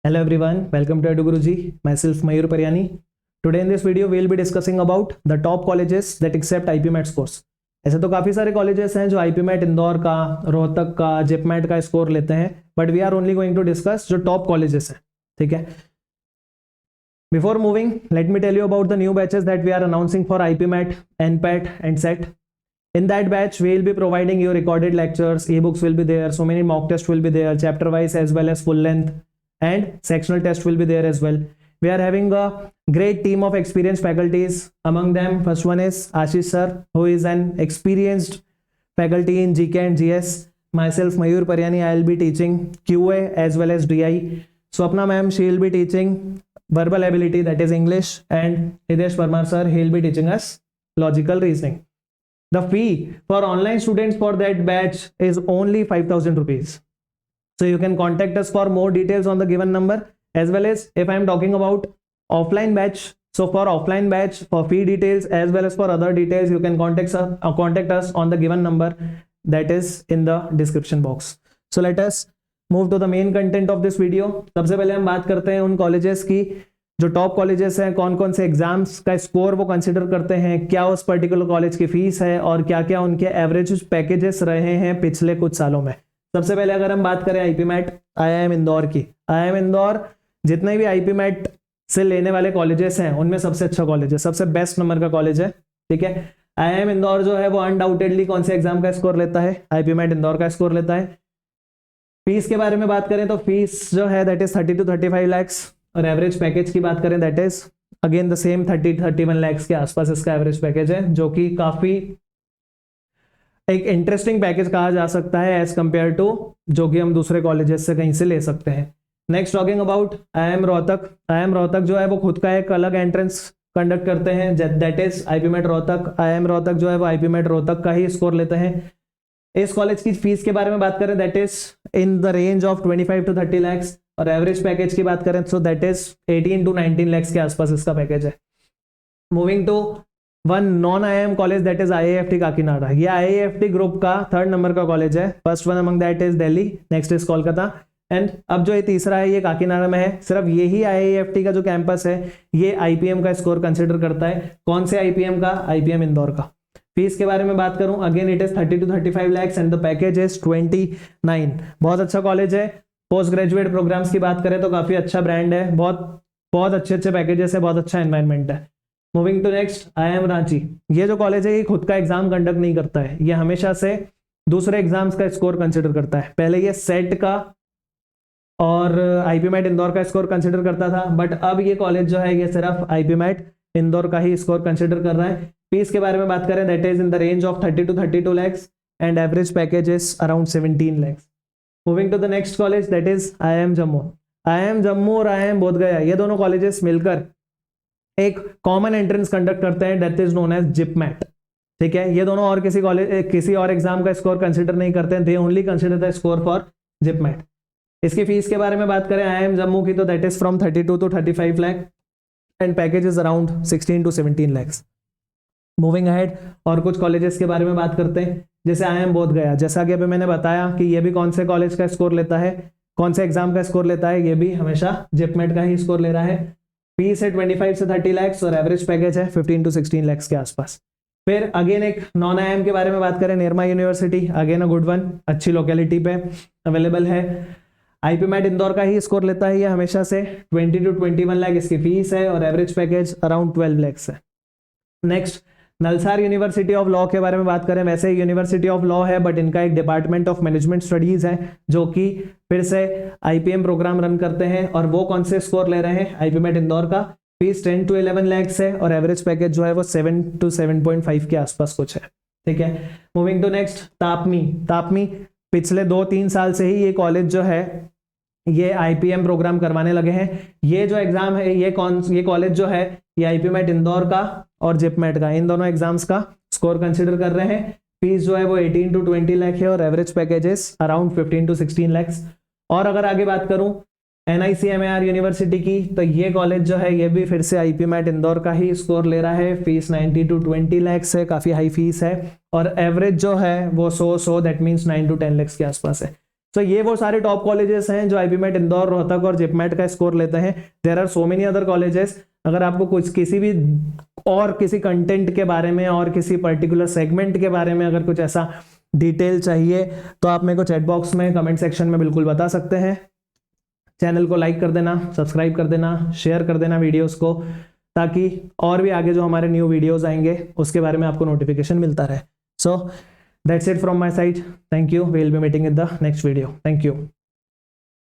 Hello everyone, welcome to Edu Guruji. Myself Mayur Paryani. Today in this video we'll be discussing about the top colleges that accept IPMAT scores. ऐसे तो काफी सारे colleges हैं जो IPMAT Indore का, रोहतक का, जिपमैट का स्कोर लेते हैं, but we are only going to discuss जो टॉप कॉलेजेस हैं. ठीक है. Before moving, let me tell you about the new batches that we are announcing for IPMAT, NPAT and SET. In that batch, we will be providing you recorded lectures, ebooks will be there, so many mock tests will be there, chapter wise as well as full length, and sectional test will be there as well. We are having a great team of experienced faculties. Among them, first one is Ashish sir, who is an experienced faculty in GK and GS. Myself, Mayur Paryani, I will be teaching QA as well as DI. Swapna ma'am, she will be teaching verbal ability, that is English, and Hidesh Parmar sir, he will be teaching us logical reasoning. The fee for online students for that batch is only 5,000 rupees. So you can contact us for more details on the given number, as well as if I am talking about offline batch. So for offline batch, for fee details as well as for other details, you can contact us on the given number that is in the description box. So let us move to the main content of this video. सबसे पहले हम बात करते हैं उन colleges की जो top colleges हैं, कौन कौन से एग्जाम्स का स्कोर वो कंसिडर करते हैं, क्या उस पर्टिकुलर कॉलेज की फीस है और क्या क्या उनके एवरेज पैकेजेस रहे हैं पिछले कुछ सालों में. सबसे पहले अगर हम बात करें आईपीमैट आईआईएम इंदौर की, आईआईएम इंदौर जितने भी आईपीमैट से लेने वाले कॉलेजेस हैं उनमें सबसे अच्छा कॉलेज है, सबसे बेस्ट नंबर का कॉलेज है. ठीक है. आईआईएम इंदौर जो है वो अनडाउटेडली कौन से एग्जाम का स्कोर लेता है, आईपीमैट इंदौर का स्कोर लेता है. फीस के बारे में बात करें तो फीस जो है दैट इज 30 to 35 lakhs, और एवरेज पैकेज की बात करें that is again the same 30-31 lakhs के आसपास इसका एवरेज पैकेज है, जो कि काफी एक इंटरेस्टिंग पैकेज कहा जा सकता है एज कंपेयर टू जो कि हम दूसरे कॉलेजेस से कहीं से ले सकते हैं. Next talking about IIM Rohtak. IIM Rohtak जो है वो खुद का एक अलग एंट्रेंस कंडक्ट करते हैं, that is IPMAT Rohtak. IIM Rohtak जो है वो आईपीमैट रोहतक का ही स्कोर लेते हैं. इस कॉलेज की फीस के बारे में बात करें that is in the range of 25 to 30 lakhs, और एवरेज पैकेज की बात करें तो दैट इज 18 to 19 lakhs के आसपास इसका पैकेज है. Moving to one non IIM college that is IIFT Kakinada. ये आईआईएफटी ग्रुप का 3rd नंबर का कॉलेज है. First one among that is Delhi, next is Kolkata, and अब जो ये तीसरा है ये काकीनाडा में है. सिर्फ यही आईआईएफटी का जो कैंपस है ये आईपीएम का स्कोर कंसिडर करता है. कौन से आईपीएम का? आईपीएम इंदौर का. फीस के बारे में बात करूं again it is 30 to 35 lakhs and the package is 29. बहुत अच्छा कॉलेज है. पोस्ट ग्रेजुएट प्रोग्राम्स की बात करें तो काफी अच्छा ब्रांड है, बहुत अच्छे अच्छे पैकेजेस है, बहुत अच्छा एनवायरनमेंट है. Moving to next IIM Ranchi. ये जो कॉलेज है ये खुद का एग्जाम कंडक्ट नहीं करता है, ये हमेशा से दूसरे एग्जाम्स का स्कोर कंसिडर करता है. पहले ये सेट का और आईपीमैट इंदौर का स्कोर कंसिडर करता था, बट अब ये कॉलेज जो है ये सिर्फ आईपीमैट इंदौर का ही स्कोर कंसिडर कर रहा है. फीस के बारे में बात करें that is in the range of 30 to 32 lakhs and average package is around 17 lakhs. Moving to the next college that is IIM Jammu. IIM Jammu और आईआईएम बोधगया ये दोनों कॉलेजेस मिलकर एक कॉमन एंट्रेंस कंडक्ट करते हैं दैट इज नोन एज जिपमैट. ठीक है. ये दोनों और किसी और एग्जाम का स्कोर कंसिडर नहीं करते हैं, they only consider the score for JIPMAT. इसकी फीस के बारे में बात करें आईआईएम जम्मू की तो that is from 32 to 35 lakh and package is around 16 to 17 lakhs. Moving ahead और कुछ कॉलेजेस के बारे में बात करते हैं, जैसे आईआईएम बोधगया. जैसा कि अभी मैंने बताया कि ये भी कौन से कॉलेज का स्कोर लेता है, कौन से एग्जाम का स्कोर लेता है, ये भी हमेशा जिपमेट का ही स्कोर ले रहा है. फीस है 25 से 30 lakhs और एवरेज पैकेज है 15 to 16 lakhs के आसपास. फिर अगेन एक नॉन आईआईएम के बारे में बात करें, Nirma university, again a good one, अच्छी लोकेलिटी पे अवेलेबल है. आईपीमैट इंदौर का ही स्कोर लेता है ये हमेशा से. 20 to 21 लाख इसकी फीस है और एवरेज पैकेज अराउंड 12 lakhs है. नेक्स्ट नलसार यूनिवर्सिटी ऑफ लॉ के बारे में बात करें, वैसे यूनिवर्सिटी ऑफ लॉ है बट इनका एक डिपार्टमेंट ऑफ मैनेजमेंट स्टडीज है जो कि फिर से आईपीएम प्रोग्राम रन करते हैं. और वो कौन से स्कोर ले रहे हैं? आईपीमैट इंदौर का. फीस 10 to 11 lakhs है और एवरेज पैकेज जो है वो 7 to 7.5 के आसपास कुछ है. ठीक है. मूविंग टू नेक्स्ट तापमी. पिछले 2-3 साल से ही ये कॉलेज जो है ये आईपीएम प्रोग्राम करवाने लगे हैं. ये जो एग्जाम है ये कॉलेज जो है ये आईपीमैट इंदौर का और जिपमैट का, इन दोनों एग्जाम्स का स्कोर कंसिडर कर रहे हैं. फीस जो है वो 18 to 20 lakh है और average packages around 15 to 16 lakhs. और अगर आगे बात करूं NICMAR यूनिवर्सिटी की तो ये कॉलेज जो है ये भी फिर से आईपीमैट इंदौर का ही स्कोर ले रहा है. फीस 90 to 20 lakhs है, काफी हाई फीस है और एवरेज जो है वो 100 दैट मीन्स 9 to 10 lakhs के आसपास है. सो ये वो सारे टॉप कॉलेजेस हैं जो आईपीमेट इंदौर, रोहतक और जिपमेट का स्कोर लेते हैं। There are so many other colleges. अगर आपको कुछ किसी भी और किसी कंटेंट के बारे में और किसी पर्टिकुलर सेगमेंट के बारे में अगर कुछ ऐसा डिटेल चाहिए तो आप मेरे को चैट बॉक्स में कमेंट सेक्शन में बिल्कुल बता सकते हैं। चैनल को लाइक कर देना, सब्सक्राइब कर देना, शेयर कर देना वीडियोस को, ताकि और भी आगे जो हमारे न्यू वीडियोस आएंगे उसके बारे में आपको नोटिफिकेशन मिलता रहे। So that's it from my side. Thank you. We will be meeting in the next video. Thank you.